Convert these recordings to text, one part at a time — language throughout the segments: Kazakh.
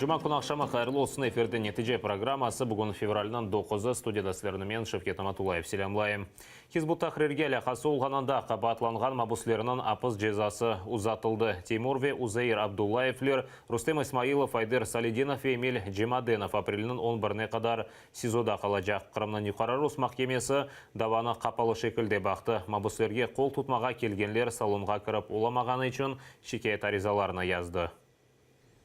Жұма күн ақшама қайырлы olsun эфирде нетиже программасы бүгін февральнан 9 студияда сілерімен Шевкет Аматулаев селямлайым. Хизбут Тахрирге ләқасы олғананда қабатланған мабуслерінің апыз жезасы ұзатылды. Тимурве Узаир Абдуллаевлер, Рустем Исмаилов, Айдер Салидинов и Эмиль Джимаденов апрелінің 11-не қадар СИЗОда қалажақ. Қырымнан юқары Рус махкемесі даваны қапалы шекілде бақты. Мабуслерге қол тұтмаға келгенлер салонға кіріп оламағаны үшін шекет аризаларына язды.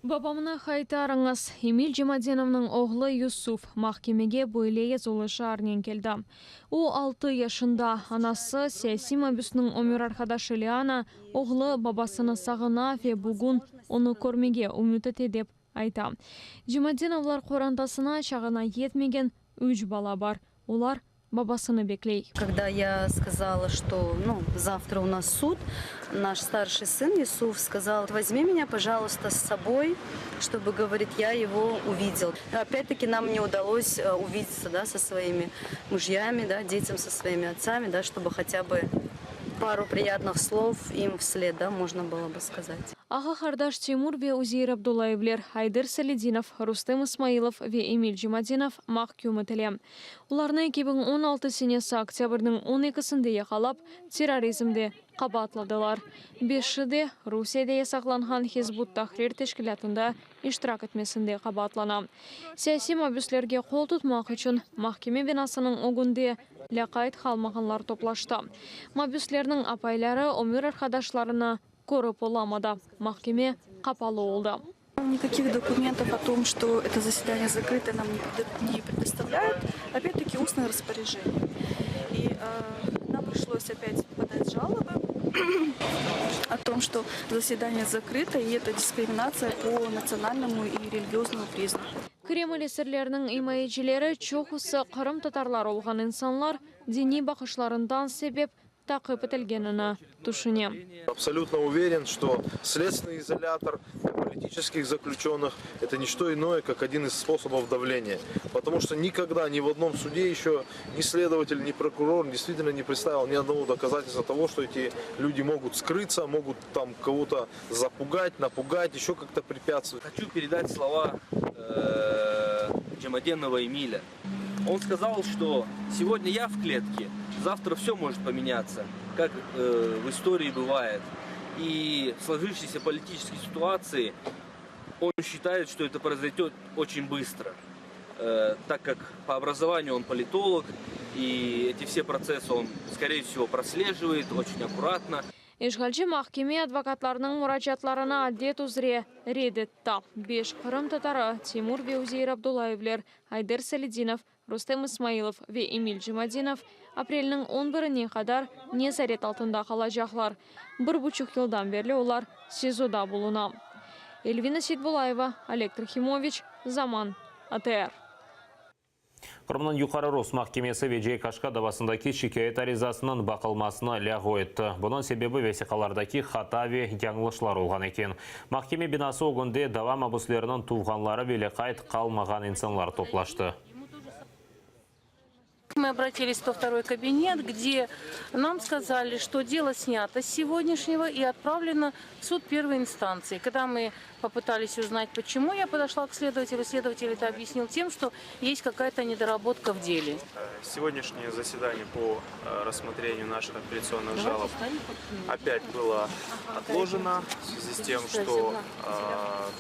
Бабамына қайтарыңыз. Эмиль Джимаденовның оғлы Юсуф махкемеге бөйлеге золышы арнен келді. О 6 яшында анасы саяси мабүсінің өмір арқадашы Лиана оғлы бабасыны сағына ве бүгін оны көрмеге үміт деп айта. Джимаденовлар қорандасына шағына етмеген 3 бала бар. Олар бабасыны беклей. Когда я сказала, что завтра у нас суд, наш старший сын Юсуф сказал: возьми меня, пожалуйста, с собой, чтобы, говорит, я его увидел. Опять-таки нам не удалось увидеться, со своими мужьями, детям со своими отцами, чтобы хотя бы пару приятных слов им вслед, можно было бы сказать. Аға қардаш Тимур ве Узаир Абдуллаевлер, Айдер Салидинов, Рустем Исмаилов ве Эмиль Джимаденов махкум етілі. Оларны 2016 сенесі октябрдің 12-сінде яқалап, терроризмде қабатладылар. 5-шіде Русияде сақланған Хизбут Тахрир тешкілятында иштирак етмесінде қабатлана. Саяси мабүслерге қол тұтмақ үшін махкеме бинасының огунде ләқайт қалмағанлар топлашты. Мабүслерінің апайлары өмір арқадашларына көріп оламады. Махкеме қапалы олды. Никаких документов о том, что это заседание закрыто, нам не предоставляют. Опять-таки устное распоряжение. И нам пришлось опять подать жалобы о том, что заседание закрыто, и это дискриминация по национальному и религиозному признаку. Кремль серлерінің имайчилері чоқысы қырым татарлар олған инсанлар дини бақышларындан себеп тақып етілгеніне тушыне. Абсолютно уверен, что следственный изолятор для политических заключенных – это не что иное, как один из способов давления. Потому что никогда ни в одном суде еще ни следователь, ни прокурор действительно не представил ни одного доказательства того, что эти люди могут скрыться, могут там кого-то запугать, напугать, еще как-то препятствовать. Хочу передать слова Джимаденова Эмиля. Он сказал, что сегодня я в клетке, завтра все может поменяться, как в истории бывает. И в сложившейся политической ситуации он считает, что это произойдет очень быстро, так как по образованию он политолог, и эти все процессы он, скорее всего, прослеживает очень аккуратно. Ишгалчы махкеме адвокатларының мұрачатларына адет үзре редетті. 5 қырым татары Тимур ве Узаир Абдуллаевлер, Айдер Салидинов, Рустем Исмаилов ве Эмиль Джимаденов апрелінің 11-не қадар незарет алтында қалажақлар. 1,5 жылдан берлі олар СИЗОда болуна. Эльвина Сейдбулаева, Олег Трохимович, Заман, АТР. Қырымнан юқары Рус махкемесі Веджей Кашка давасындаки шикает аризасының бақылмасына ләғу етті. Бұның себебі весиқалардаки хатави яңлышлар олған екен. Махкеме бинасы оғынде дава мабуслерінің туғанлары веле қайт қалмаған инсанлар топлашты. Мы обратились во второй кабинет, где нам сказали, что дело снято с сегодняшнего и отправлено в суд первой инстанции. Когда мы попытались узнать, почему, я подошла к следователю. Следователь это объяснил тем, что есть какая-то недоработка в деле. Сегодняшнее заседание по рассмотрению наших апелляционных жалоб опять было отложено в связи с тем, что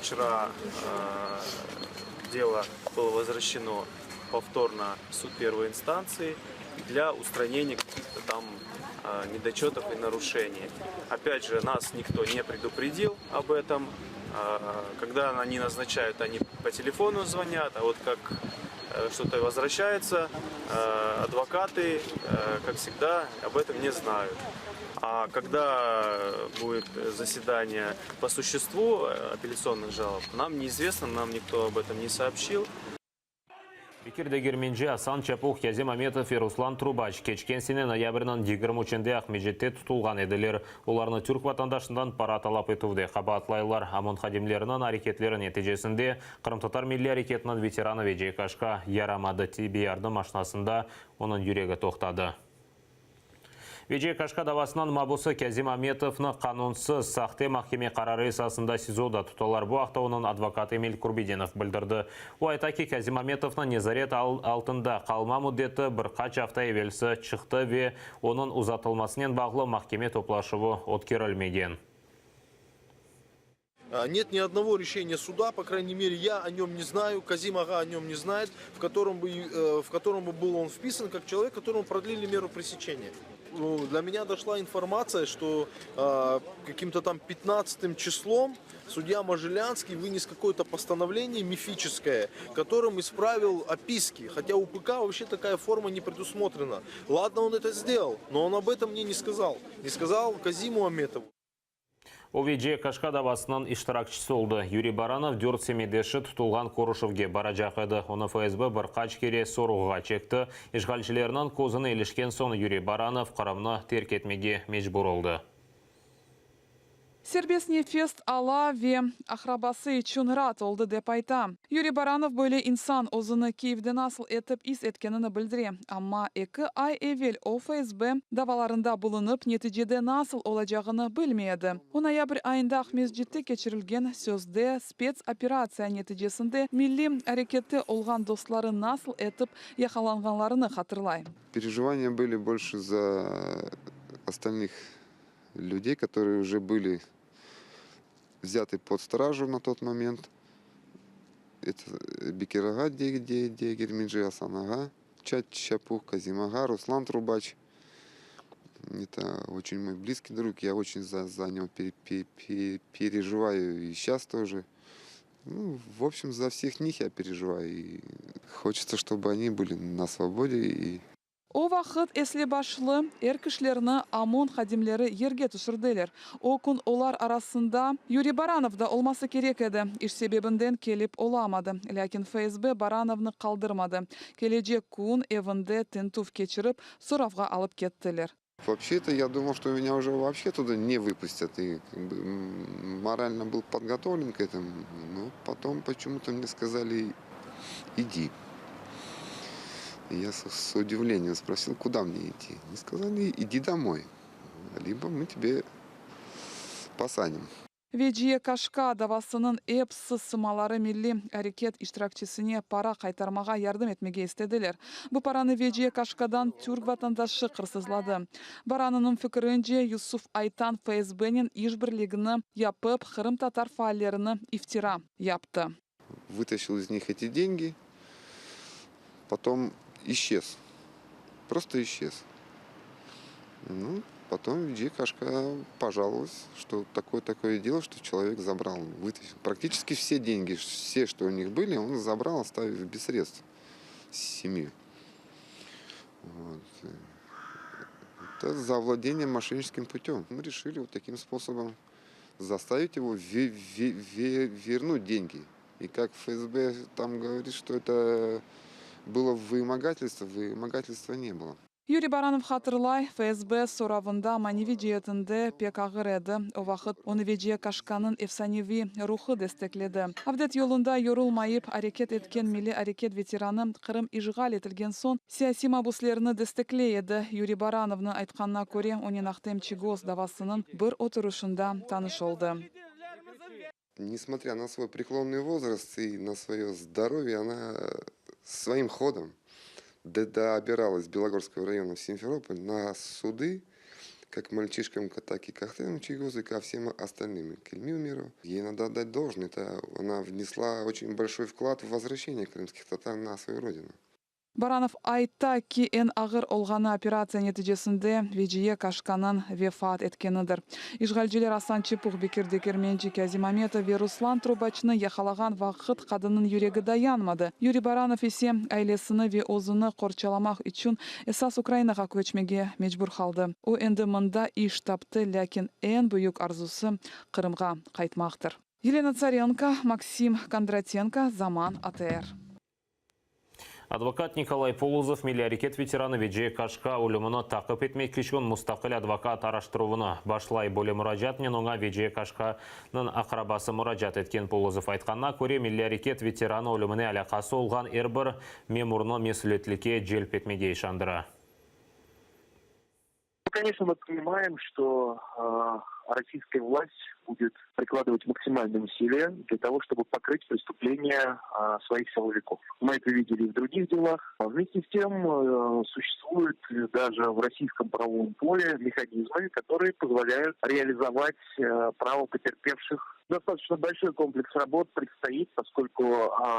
вчера дело было возвращено повторно в суд первой инстанции для устранения каких-то там недочетов и нарушений. Опять же, нас никто не предупредил об этом. Когда они назначают, они по телефону звонят, а вот как что-то возвращается, адвокаты, как всегда, об этом не знают. А когда будет заседание по существу апелляционных жалоб, нам неизвестно, нам никто об этом не сообщил. Пекирде Герменджи Асан Чапух, Язем Аметов и Руслан Трубач кечкен сене ноябрынан 23-нде Ахмеджетте тұтылған еділер. Оларны түрк ватандашынан пара талап етуде. Қабатлайлар Амон Хадимлерінің әрекетлері нәтижесінде Қырым-татар милли әрекетінің ветераны Веджей Кашка ярамады тиби ярдым машинасында оның юрегі тоқтады. Виджей Кашка давасынан Мабусы Казим Аметовны канунсыз сақте махкеме қарары esasında СИЗОда тұталар. Бұл ақта оның адвокат Эмиль Курбиденов білдірді. Ол айтаки Казим Аметовны незарет алтында қалма мұддеті бір қач авта евелсі чықты ве оның ұзатылмасынан бағлы махкеме топлашывы откерілмеген. Нет ни одного решения суда, по крайней мере, я о нем не знаю, Казим Ага о нем не знает, в котором бы был он вписан как человек, которому продлили меру пресечения. Для меня дошла информация, что каким-то там 15 числом судья Можелянский вынес какое-то постановление мифическое, которым исправил описки, хотя у ПК вообще такая форма не предусмотрена. Ладно, он это сделал, но он об этом мне не сказал Казиму Аметову. Ол Виджей Кашка давасынан иштиракчысы oldu. Юрий Баранов 4 семейдеші тұтылған Корышевге бара жақыды. Оны ФСБ бір қач кере соруға чекті. Ишғалшылерінің көзіні елішкен соң Юрий Баранов қарамына терк етмеге мечбур oldu. Сербес нефест ала ве ахрабасы чунрат oldu деп айта. Юрий Баранов böyle insan озыны Киевде насыл етіп ис еткенini білдіре. Амма 2 ай evvel o ФСБ даваларында bulunып, нетижеде насыл olacağını bilmeyedi. O ноябрь ayında Ахмезжитте geçirilgen sözde spetsoperasiya neticesinde milli harekette olgan dostları nasıl etip yakalanganlarını hatırlay. Переживания были больше за остальных людей, которые уже были взяты под стражу на тот момент. Это Бекирага Дегер, Минджи Асанага, Чат Чапух, Казим Ага, Руслан Трубач. Это очень мой близкий друг, я очень за него переживаю и сейчас тоже. Ну, в общем, за всех них я переживаю. И хочется, чтобы они были на свободе. И O vaqt esli başlı kişilerini Amon hadimleri yerge düşürdüler. O gün olar arasında Yuri Baranov da olması gerek edi. İş sebebinden kelip olamadı. Lakin FSB Baranov'ni kaldırmadı. Gelecek gün evinde tentuf geçirip Suravga alıp kettiler. Вообще-то я думал, что меня уже вообще туда не выпустят. И морально был подготовлен к этому. Но потом почему-то мне сказали «иди». И я с удивлением спросил, куда мне идти. Мне сказали, иди домой, либо мы тебе посадим. Виджей Кашка davasının sımaları milli hareket iştirakçısına para kaytarmağa yardım etmege istediler. Bu paranı Виджей Kashka'dan Türk vatandaşı hırsızladı. Baranının fikrince Yusuf Aytan FSB'nin işbirliğini yapıp Kırım Tatar faallerini iftira yaptı. Вытащил из них эти деньги, потом исчез. Просто исчез. Ну, потом Виджей Кашка пожаловалась, что такое дело, что человек забрал, вытащил. Практически все деньги, все, что у них были, он забрал, оставив без средств семью. Вот. Это завладение мошенническим путем. Мы решили вот таким способом заставить его вернуть деньги. И как ФСБ там говорит, что это было вымогательства не было. Юрий Baranov hatırlay, FSB soravında manevi cihetinde pek ağır edi. O vakit onu Виджей Kashka'nın efsanevi ruhu destekledi. Avdet yolunda yorulmayıp hareket etken milli hareket veteranı Kırım işgal etilgen son siyasi mabuslerini destekleyedi. Юрий Baranov'un aytkanına göre onun Ахтем-Чигоз davasının bir oturuşunda tanış oldu. Несмотря на свой преклонный возраст и на свое здоровье, она своим ходом добиралась из Белогорского района в Симферополь на суды, как мальчишкам, так и к Ахтему-Чигозу, и ко всем остальным, к Эльмиру. Ей надо отдать должное. Она внесла очень большой вклад в возвращение крымских татар на свою родину. Baranov ayta ki en ağır olğanı operasiya neticesinde Виджей Kashka'nın vefat etkenidir. İşgalciler Hasan Çepuh, Bekir Dekermenci, Kazim Ametov ve Ruslan Trubach'ını yakalagan vaqt kadının yüreği dayanmadı. Yuri Baranov ise ailesini ve ozunu korçalamak için esas Ukraynaga köçmege mecbur kaldı. O endi mında iş taptı, lakin en büyük arzusu Kırımga kaytmaktır. Елена Царенко, Максим Кондратенко, Zaman АТР. Адвокат Николай Полозов milli hareket ветераны Виджей Кашка өліміні тақып етмек үшін мұстақыл адвокат араштыруыны башлай бөлі мұражатнен оңа Виджей Кашканың ақырабасы мұражат еткен Полозов айтқанна көре milli hareket ветераны өліміне әлақасы олған әрбір мемурны месулетлікке желп етмеге шандыра. конечно, мы понимаем, что российская власть будет прикладывать максимальные усилия для того, чтобы покрыть преступления своих силовиков. Мы это видели и в других делах. Вместе с тем существуют даже в российском правовом поле механизмы, которые позволяют реализовать право потерпевших. Достаточно большой комплекс работ предстоит, поскольку,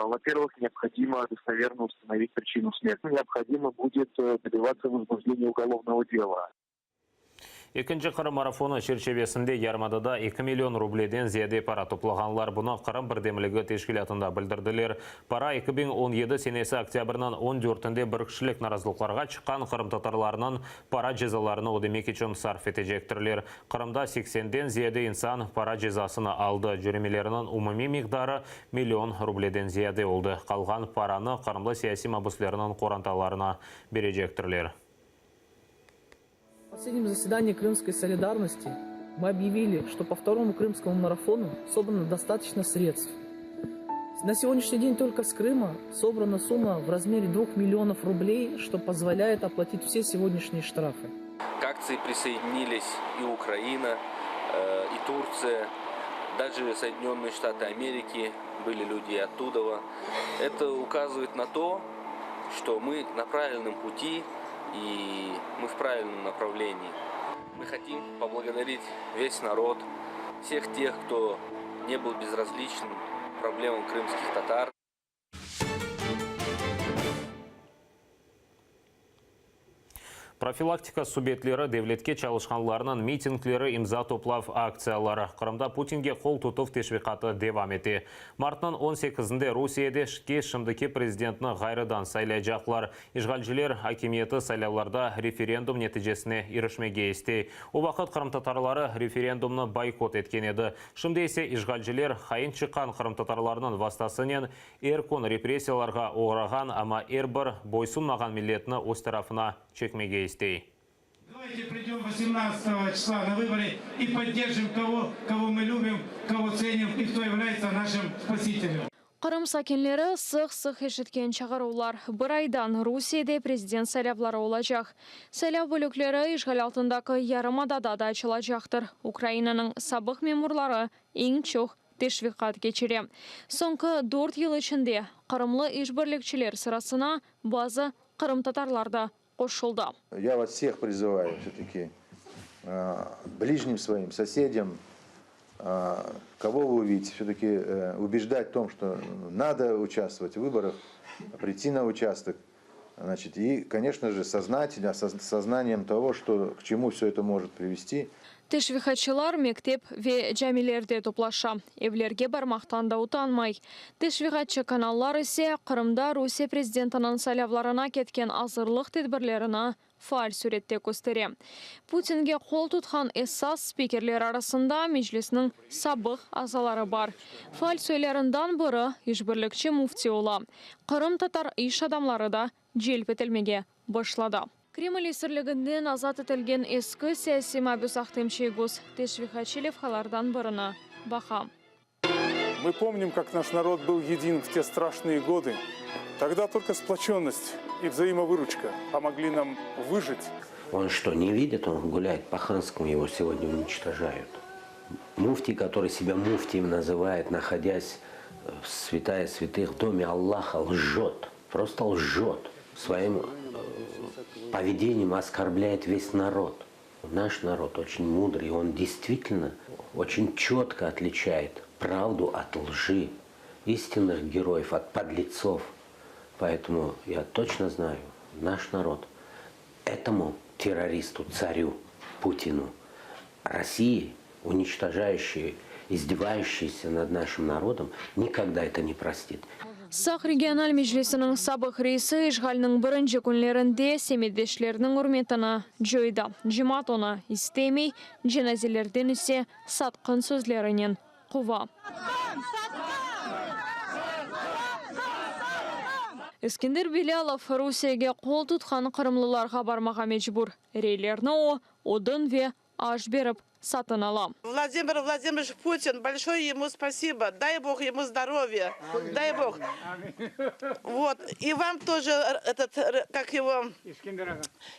во-первых, необходимо достоверно установить причину смерти. Необходимо будет добиваться возбуждения уголовного дела. Екінші Қырым марафоны шершевесінде Ярмадада 2 миллион рублейден зияде пара топлағанлар бұны Қырым бірдемілігі тешкілятында білдірділер. Пара 2017 сенесі октябрынан 14-інде бірікшілік наразылықларға шыққан Қырым татарларынан пара жезаларыны одемек үшін сарф етежектірлер. Қырымда 80-ден зияде инсан пара жезасыны алды. Жүремелерінің умуми миқдары миллион рублейден зияде олды. Қалған параны Қырымда сияси мабуслерінің қоранталарына бережектірлер. В последнем заседании Крымской солидарности мы объявили, что по второму крымскому марафону собрано достаточно средств. На сегодняшний день только с Крыма собрана сумма в размере 2 миллионов рублей, что позволяет оплатить все сегодняшние штрафы. К акции присоединились и Украина, и Турция, даже Соединенные Штаты Америки, были люди и оттуда. Это указывает на то, что мы на правильном пути и мы в правильном направлении. Мы хотим поблагодарить весь народ, всех тех, кто не был безразличен проблемам крымских татар. Профилактика субъектлері девлетке чалышқанларының митинглері имза топлав акциялары. Қырымда Путинге қол тұтып тешвиқаты девам еті. Мартның 18-інде Русияде шке шымдыке президентіні ғайрыдан сайлай жақлар. Ишғалжілер акимиеті сайлауларда референдум нәтижесіне ерішмеге есте. О вақыт Қырым татарлары референдумны байкот еткен еді. Шымды есе ишғалжілер қайын шыққан Қырым татарларының вастасынен еркон репрессияларға оғыраған, ама әрбір бойсунмаған милletіні өз тарафына чекмеге есте. Давайте придем 18 числа на выборы и поддержим того, кого мы любим, кого ценим и кто является нашим спасителем. Қырым сакенлері сық-сық ешіткен чағарулар. Бір айдан Русияде президент сайлаулары олачақ. Сайлау бөліклері ишғал алтындағы ярымадада да açılacақтыр. Украинаның сабық мемурлары ең чоқ тешвиқат кечере. Соңғы 4 ел ішінде Қырымлы ишбірлікчілер сырасына базы Қырым татарларда қошылды. Я вас всех призываю все-таки ближним своим соседям, кого вы увидите, все-таки убеждать в том, что надо участвовать в выборах, прийти на участок. Значит, и, конечно же, сознательно, сознанием того, что, к чему все это может привести. Тешвихатчылар мектеп ве жәмелерде топлаша. Евлерге бармақтан да утанмай. Тешвихатчы каналлар исе Қырымда Русия президентінің сайлауларына кеткен азырлық тедбірлеріне фаал суретте көстере. Путинге қол тұтқан эссас спикерлер арасында межлісінің сабық азалары бар. Фаал сөйлеріндан бірі ишбірлікчі муфтиола. Қырым татар иш адамлары да желпетілмеге башлады. Кремль есірлігінден азат етілген ескі саяси мабус ақтемшегіз Тешвихатчилев халардан біріні баха. Мы помним, как наш народ был един в те страшные годы. Тогда только сплоченность и взаимовыручка помогли нам выжить. Он что, не видит? Он гуляет по Ханскому, его сегодня уничтожают. Муфтий, который себя муфтием называет, находясь в святая святых в доме Аллаха, лжет. Просто лжет. Своим поведением оскорбляет весь народ. Наш народ очень мудрый, он действительно очень четко отличает правду от лжи, истинных героев от подлецов. Поэтому я точно знаю, наш народ этому террористу, царю Путину, России, уничтожающей, издевающейся над нашим народом, никогда это не простит. Сақ региональ межлесінің сабық рейсі ишғалының бірінші күнлерінде семедешлерінің үрметіні жойды. Жимат оны істемей, женазелерден ісе сатқын сөзлерінен құва. Искендер Белялов Русияге қол тұтқан қырымлыларға бармаға мечбур. Рейлерні одын ве аш беріп сатын ала. Владимир Владимирович Путин, большое ему спасибо. Дай Бог ему здоровья. Дай Бог. Вот. И вам тоже этот, как его...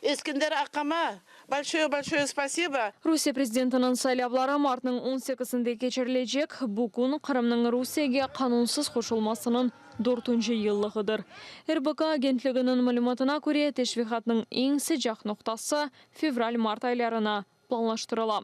Искендер Акама. Большое спасибо. Русия президентінің сайлаулары мартның 18-сінде кечірілежек. Бүгін Қырымның Русияге қанунсыз қошылмасының 4-ші еллығыдыр. РБК агентлігінің мәліметіне көре тешвихатның ең сыжақ ноқтасы февраль-март айларына планлаштырыла.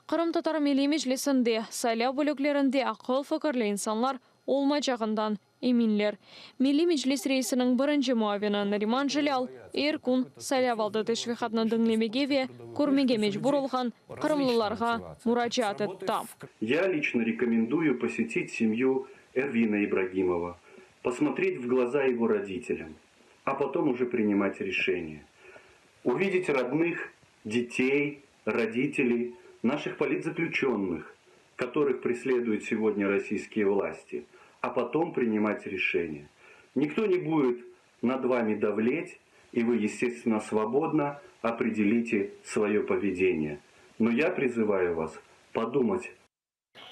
Қырым татар Милли Межлисінде сайлау бөліклерінде ақыл фікірлі инсанлар олмай жағындан еминлер. Милли Межлис рейсінің бірінші муавины Нариман Жилял Эркун сайлавалды тешвихатны дыңлемеге ве көрмеге мечбур олған қырымлыларға мураджат етті. Я лично рекомендую посетить семью Эрвина Ибрагимова, посмотреть в глаза его родителям, а потом уже принимать решение. Увидеть родных, детей, родителей, наших политзаключенных, которых преследуют сегодня российские власти, а потом принимать решение. Никто не будет над вами давлеть, и вы, естественно, свободно определите свое поведение. Но я призываю вас подумать.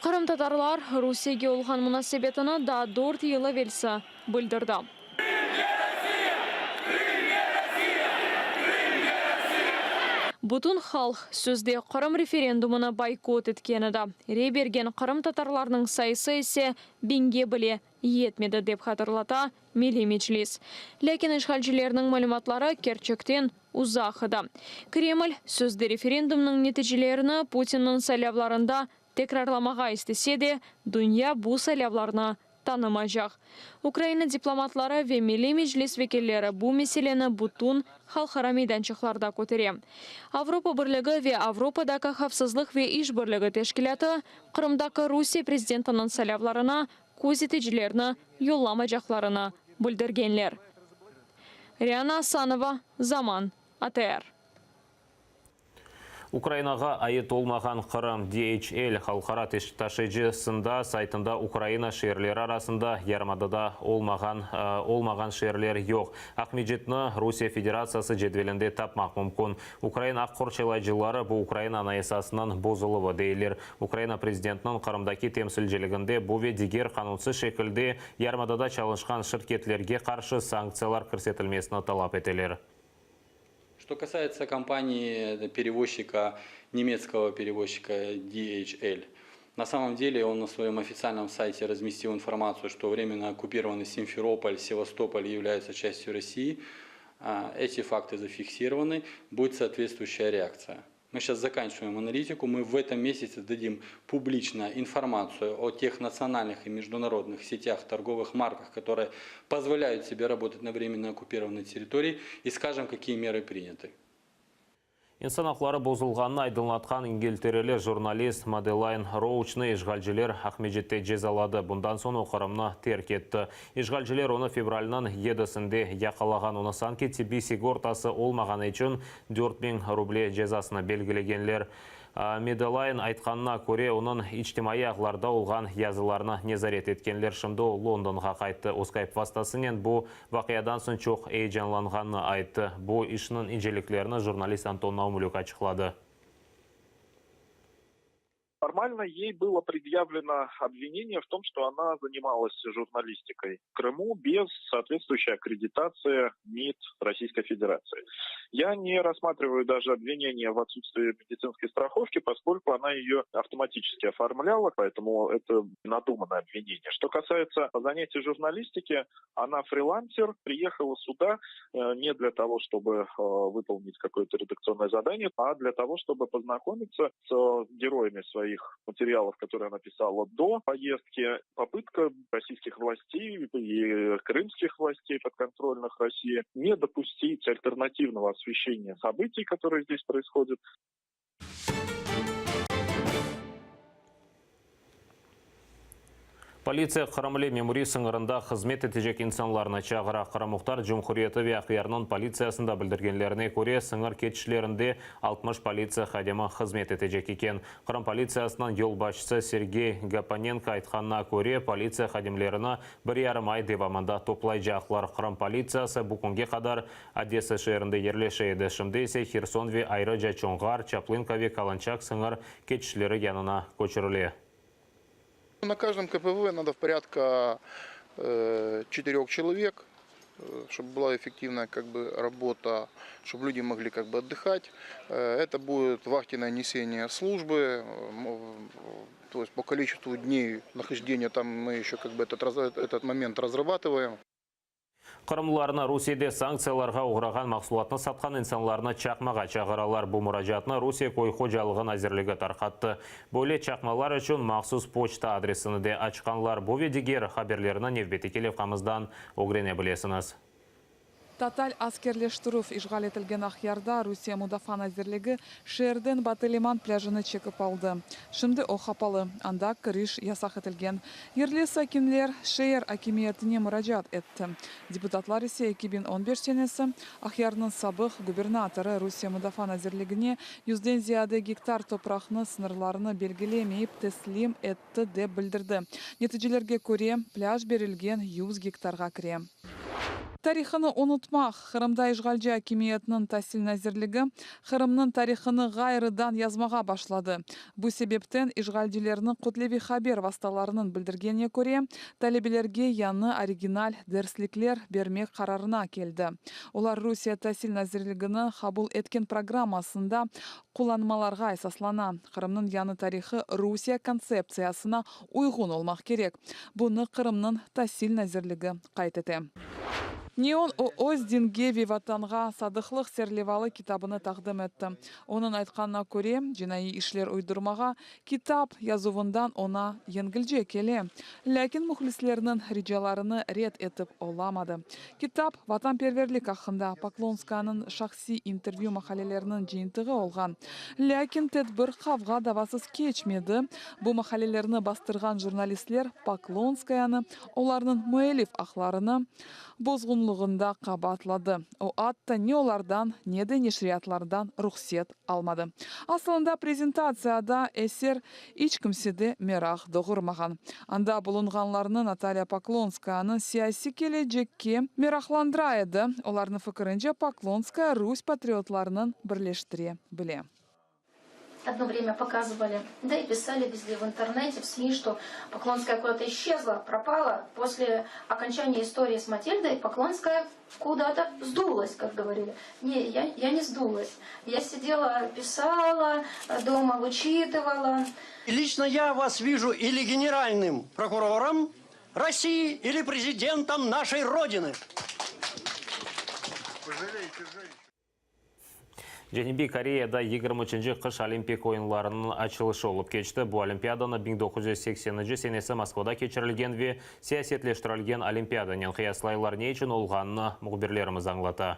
Қырым татарлар Русияге олған мұнасебетіні да 4 елі велсі білдірді. Бұтын халық сөзде Қырым референдумына байкот еткені-ді. Реберген Қырым татарларының сайысы есе бенге біле етмеді деп хатырлата Милли Межлис. Ләкин ішғалжылерінің мәліматлары керчектен ұзақыды. Кремль сөзде референдумның нәтижелеріні Путиннің сайлауларында текрарламаға істесе де, дүния бұл сайлауларына танымажақ. Украина дипломатлары ве Милли Межлис векеллері бұл меселені бұтын халқара мейданчықларда көтере. Авропа бірлігі ве Авропадағы қавсызлық ве иш бірлігі тешкілеті Қырымдағы Русия президентінің сайлауларына көзетежілеріні йолламажақларына білдіргенлер. Риана Асанова, Заман, АТР. Украинаға айыт олмаған Қырым DHL халқара ташыжысында сайтында Украина шерлері арасында ярмадада олмаған шерлер жоқ. Ақмеджетні Русия Федерациясы жедвелінде тапмақ мүмкін. Украина аққорчайлайжылары бұл Украина анайсасынан бозылығы дейлер. Украина президентінің Қырымдаки темсілжілігінде бұве дегер қанунсы шекілде ярмадада чалышқан шіркетлерге қаршы санкциялар көрсетілмесіні талап етелер. Что касается компании-перевозчика, немецкого перевозчика DHL, на самом деле он на своем официальном сайте разместил информацию, что временно оккупированный Симферополь, Севастополь являются частью России. Эти факты зафиксированы, будет соответствующая реакция. Мы сейчас заканчиваем аналитику, мы в этом месяце дадим публично информацию о тех национальных и международных сетях, торговых марках, которые позволяют себе работать на временно оккупированной территории, и скажем, какие меры приняты. Инсан ақлары бозылғанын айдылнатқан ингелтерелі журналист Маделайн Роучны ишғалжелер Ахмеджетте жезалады. Бұндан соң оқырымны терк етті. Ишғалжелер оны февралынан едісінде яқалаған. Оны Санкт-Петербург ортасы олмаған үшін 4000 рубль жезасына белгілегенлер. Меделайн айтқанына көре, оның иштимai ағларда олған языларына незарет еткенлер шымды Лондонға қайтты. Оскайп вастасынен бұл вақиядан соң чоқ эйджанланғанны айтты. Бұл ішінің инжеліклеріні журналист Антон Наумлюк ачықлады. Формально ей было предъявлено обвинение в том, что она занималась журналистикой в Крыму без соответствующей аккредитации МИД Российской Федерации. Я не рассматриваю даже обвинение в отсутствии медицинской страховки, поскольку она ее автоматически оформляла, поэтому это надуманное обвинение. Что касается занятий журналистики, она фрилансер, приехала сюда не для того, чтобы выполнить какое-то редакционное задание, а для того, чтобы познакомиться с героями своих материалов, которые она писала до поездки. Попытка российских властей и крымских властей подконтрольных России не допустить альтернативного освещения событий, которые здесь происходят. Полиция Қырамле мемори сыңырында қызмет етежек инсанларына чағыра. Қырамуқтар Жұмхуриеті ве Ақиярның полициясында білдіргенлеріне көре сыңыр кетшілерінде 60 полиция қадема қызмет етежек екен. Қырам полициясынан ел башысы Сергей Гапаненко айтқанына көре полиция қадемлеріні 1,5 ай деваманда топлай жақлар. Қырам полициясы бұқынге қадар Одесса шерінде ерлеші еді. Шымдейсе Херсон ве Айры Жачоңғар, Чаплынка ве Каланчак сыңыр кетшілері янына көчіріле. На каждом КПВ надо в порядка 4 человек, чтобы была эффективная работа, чтобы люди могли отдыхать. Это будет вахтенное несение службы, то есть по количеству дней нахождения там мы еще этот момент разрабатываем. Қырымларына Русияде санкцияларға ұғыраған мақсулатны сатқан инсанларына чақмаға чағыралар. Бұл мұражатына Русия қойхожалығын әзірлігі тарқатты. Бөле чақмалар үшін мақсус почта адресіні де ашқанлар. Бұл ведегер хаберлеріні невбеті келев қамыздан оғрене білесіңіз. Таталь аскерлештіруф ишғал етілген Ақиярда Русия Мудафан әзірлігі шерден Батылиман пляжыны чекіп алды. Шымды о хапалы, анда кіріш ясақ етілген. Ерлі сакинлер шейер акимиетіне мұражат етті. Депутатлар есе 2015 сенесі Ақиярның сабық губернаторы Русия Мудафан әзірлігіне 100-ден зияды гектар топырақны сынырларыны белгілемейіп теслим етті деп білдірді. Нетижелерге көре пляж берілген 100 гектарға кіре. Тарихыны ұнытмақ, Қырымда ишғалжы акимиетінің тәсіл нәзірлігі Қырымның тарихыны ғайрыдан язмаға башлады. Бұл себептен ишғалжылерінің құтлеви хабер васталарының білдіргеніне көре, тәлебелерге яны оригинал дәрсліклер бермек қарарына келді. Олар Русия тәсіл нәзірлігіні қабыл еткен программасында құланмаларға эсаслана. Қырымның яны тарихы Русия концепциясына уйғын олмақ керек. Бұны Қырымның тәсіл нәзірлігі қайтеті. Неон оз Дингеви ватанға садықлық серлевалы китабыны тақдым етті. Оның айтқанына көре, жинайы ишлер уйдырмаға китап язуындан она енгілже келе. Ләкин мұхлислерінің риджаларыны рет етіп оламады. Китап ватан перверлік ақында Поклонсканың шақси интервью мақалелерінің жиынтығы олған. Ләкин тәдбір қавға давасыз кечмеді. Бұл мақалелеріні бастырған журналистлер Поклонскаяны, оларының мүелif ақларыны бозғынлығында қабатлады. О атта не олардан, не де нешриятлардан рұқсет алмады. Асылында презентацияда әсер ичкімседе мерақ доғырмаған. Анда бұлынғанларының Наталья Поклонскаяның сияси келечекке мерақландырайды. Оларының фікірінше Поклонская Русь патриотларының бірлештіре біле. Одно время показывали, да и писали везде в интернете, в СМИ, что Поклонская куда-то исчезла, пропала. После окончания истории с Матильдой Поклонская куда-то сдулась, как говорили. Не, я не сдулась. Я сидела, писала, дома вычитывала. Лично я вас вижу или генеральным прокурором России, или президентом нашей Родины. Жәнеби Кореяда 23-ші қыш Олимпик ойынларының açılışı olып keçті. Бұл Олимпиаданы 1980-ші сенесі Москвада кечірілген ве сиясетлештірілген Олимпиаданен қияслайлар не үшін олғанына мұғбірлеріміз аңлата.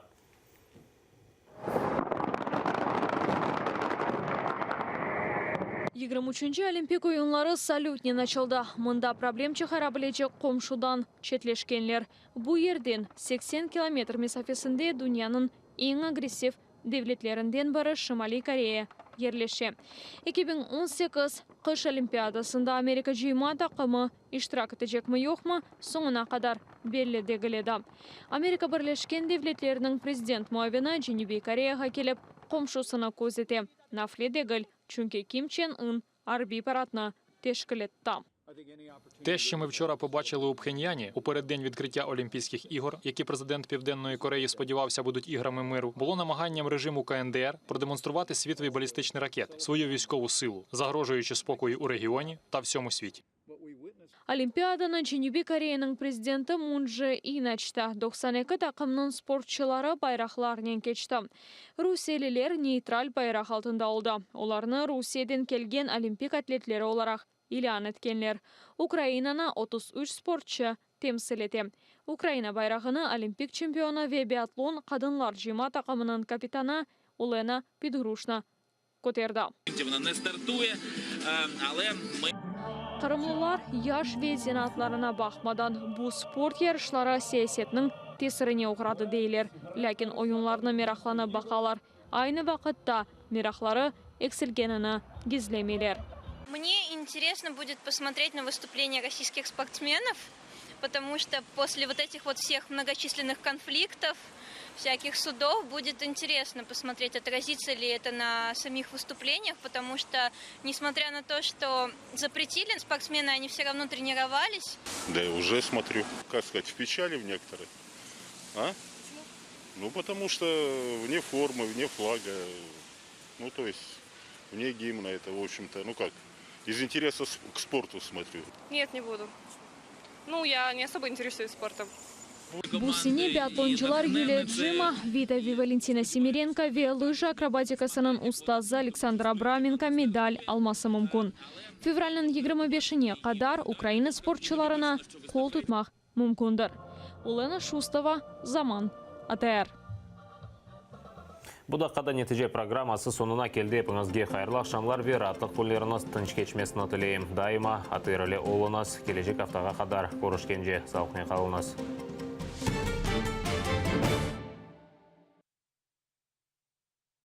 23-ші Олимпик ойынлары салютне началды. Мұнда проблем чықара білечек қомшудан четлешкенлер. Бұл ерден 80 километр месафесінде дүнияның ең агрессив девлетлерінден бірі Шымали Корея ерлеше. 2018 қыш Олимпиадасында Америка жүйма тақымы иштирак етежек ме жоқ ма, соңына қадар белі дегіледі. Америка бірлешкен девлетлерінің президент муавины Жәнеби Кореяға келіп, қомшусына көзете. Нафле дегіл, чүнке Кім Чен Ын арби парадна тешкіл етті. Те, що ми вчора побачили у Пхеньяні, у переддень відкриття Олімпійських ігор, які президент Південної Кореї сподівався будуть іграми миру, було намаганням режиму КНДР продемонструвати світові балістичні ракети, свою військову силу, загрожуючи спокою у регіоні та всьому світі. Олимпиаданы Жәнеби Кореяның президенті Мун Чже Ин açты. 92 тақымның спортшылары байрақларынан кечті. Русиялілер нейтраль байрақ алтында олды. Оларны Русиядан келген олимпик атлетлері оларақ илан еткенлер. Украинаны 33 спортшы темсіл ете. Украина байрағыны олимпик чемпионы ве биатлон қадынлар жима тақымының капитаны Олена Підгрушна көтерді. Не стартує, але ми... Kırımlılar yaş ve zenatlarına bakmadan bu sport yarışları siyasetinin tesirine uğradı deyler. Lakin oyunlarını meraklana bakalar. Aynı vakitte merakları eksilgenini gizlemeler. Мне интересно будет посмотреть на выступления российских спортсменов, потому что после вот этих вот всех многочисленных конфликтов, всяких судов, будет интересно посмотреть, отразится ли это на самих выступлениях, потому что, несмотря на то, что запретили, спортсмены, они все равно тренировались. Да, я уже смотрю, как сказать, в печали в некоторых. А? Ну, потому что вне формы, вне флага, ну, то есть вне гимна, это, в общем-то, ну как, из интереса к спорту смотрю. Нет, не буду. Ну, я не особо интересуюсь спортом. Bu sene biatloncular Yuliya Dzima, Vita ve Valentina Semirenko ve lыжа akrobatikasının ustazı Aleksandr Abraменko medal alması mümkün. Fevralın 25'ine kadar Ukrayna sportçularına kol tutmak mümkündür. Olena Шустова, Zaman, ATR. Bu dakikada netice programması sonuna keldi. Hepinizge hayırlı akşamlar ve rahatlık kullarınız tınç geçmesini tileyim. Daima atırılı olunuz. Gelecek haftaga kadar görüşkence sağlıklı kalınız.